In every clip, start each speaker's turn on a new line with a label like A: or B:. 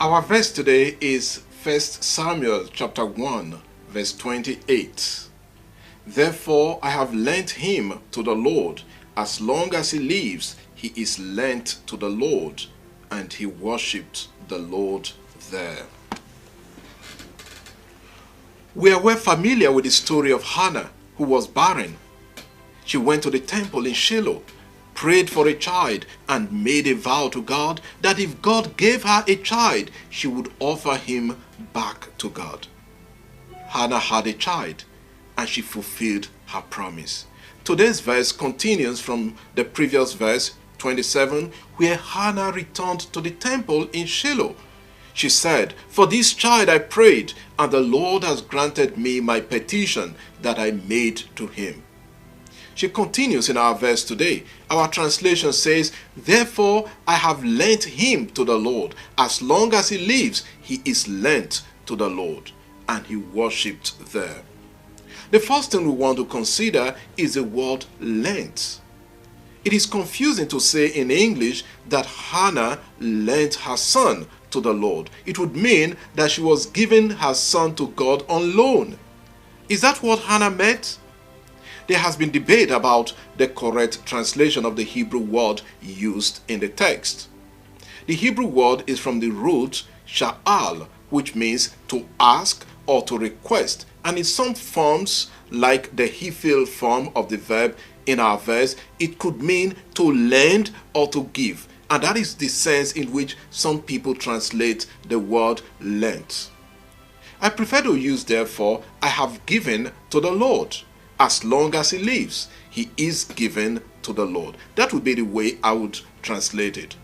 A: Our verse today is 1 Samuel chapter 1, verse 28. Therefore I have lent him to the Lord. As long as he lives, he is lent to the Lord. And he worshipped the Lord there. We are well familiar with the story of Hannah, who was barren. She went to the temple in Shiloh, prayed for a child, and made a vow to God that if God gave her a child, she would offer him back to God. Hannah had a child, and she fulfilled her promise. Today's verse continues from the previous verse, 27, where Hannah returned to the temple in Shiloh. She said, "For this child I prayed, and the Lord has granted me my petition that I made to him." She continues in our verse today. Our translation says, "Therefore I have lent him to the Lord. As long as he lives, he is lent to the Lord." And he worshipped there. The first thing we want to consider is the word lent. It is confusing to say in English that Hannah lent her son to the Lord. It would mean that she was giving her son to God on loan. Is that what Hannah meant? There has been debate about the correct translation of the Hebrew word used in the text. The Hebrew word is from the root sha'al, which means to ask or to request. And in some forms, like the Hiphil form of the verb in our verse, it could mean to lend or to give. And that is the sense in which some people translate the word lent. I prefer to use, therefore, I have given to the Lord. As long as he lives, he is given to the Lord. That would be the way I would translate it.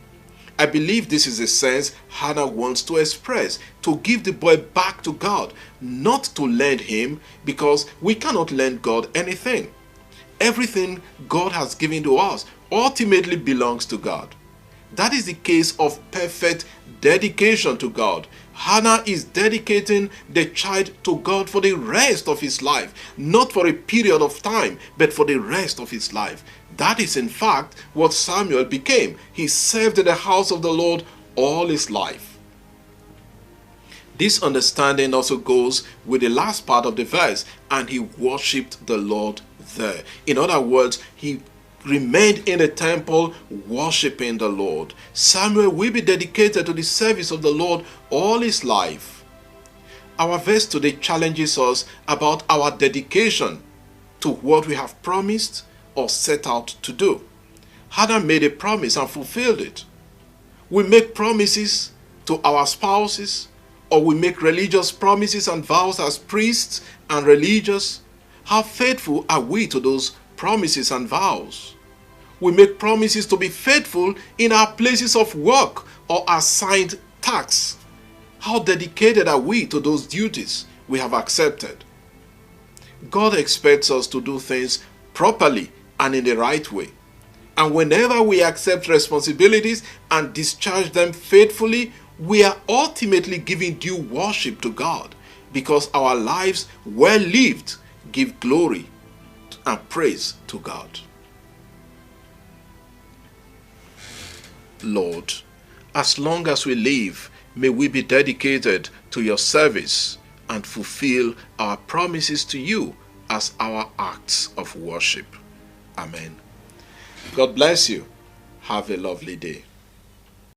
A: I believe this is the sense Hannah wants to express, to give the boy back to God, not to lend him, because we cannot lend God anything. Everything God has given to us ultimately belongs to God. That is the case of perfect dedication to God. Hannah is dedicating the child to God for the rest of his life, not for a period of time, but for the rest of his life. That is in fact what Samuel became. He served in the house of the Lord all his life. This understanding also goes with the last part of the verse, and he worshipped the Lord there. In other words, he remained in the temple worshiping the Lord. Samuel will be dedicated to the service of the Lord all his life. Our verse today challenges us about our dedication to what we have promised or set out to do. Hannah made a promise and fulfilled it. We make promises to our spouses, or we make religious promises and vows as priests and religious. How faithful are we to those promises and vows? We make promises to be faithful in our places of work or assigned tasks. How dedicated are we to those duties we have accepted? God expects us to do things properly and in the right way. And whenever we accept responsibilities and discharge them faithfully, we are ultimately giving due worship to God, because our lives well lived give glory and praise to God. Lord, as long as we live, may we be dedicated to your service and fulfill our promises to you as our acts of worship. Amen. God bless you. Have a lovely day.